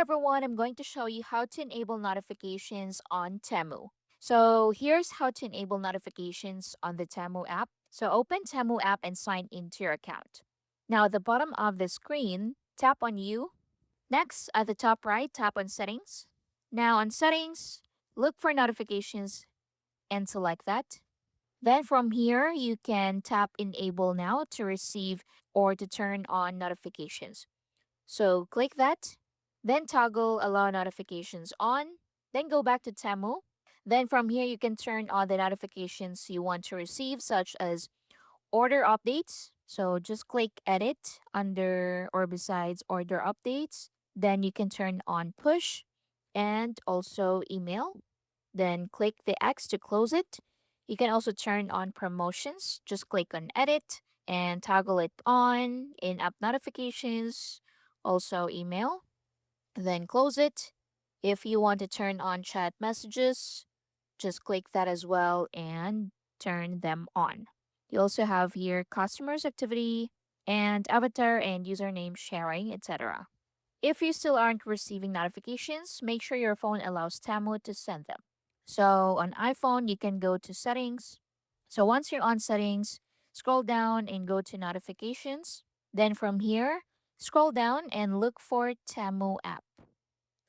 everyone, I'm going to show you how to enable notifications on Temu. So here's how to enable notifications on the Temu app. So open Temu app and sign into your account. Now at the bottom of the screen, tap on You. Next, at the top right, tap on Settings. Now on Settings, look for notifications and select that. Then from here, you can tap Enable Now to receive or to turn on notifications. So click that, then toggle allow notifications on, then go back to Temu. Then from here, you can turn on the notifications you want to receive, such as order updates. So just click edit under or besides order updates. Then you can turn on push and also email. Then click the X to close it. You can also turn on promotions. Just click on edit and toggle it on in app notifications, also email. Then close it. If you want to turn on chat messages, just click that as well and turn them on. You also have here customers activity and avatar and username sharing, etc. If you still aren't receiving notifications, make sure your phone allows Tamu to send them. So on iPhone, you can go to settings. So once you're on settings, scroll down and go to notifications. Then from here, scroll down and look for Tamu app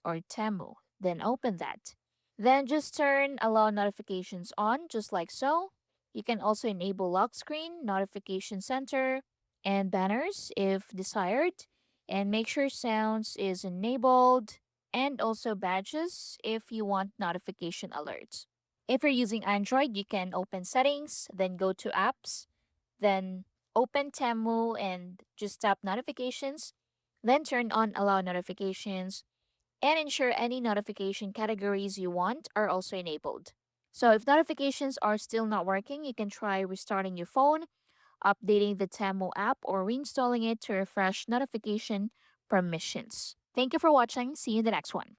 or Temu. Then open that. Then just turn allow notifications on, just like so. You can also enable lock screen, notification center, and banners if desired. And make sure sounds is enabled and also badges if you want notification alerts. If you're using Android, you can open settings, then go to apps, then open Temu and just tap notifications, then turn on allow notifications and ensure any notification categories you want are also enabled. So if notifications are still not working, you can try restarting your phone, updating the Temu app, or reinstalling it to refresh notification permissions. Thank you for watching. See you in the next one.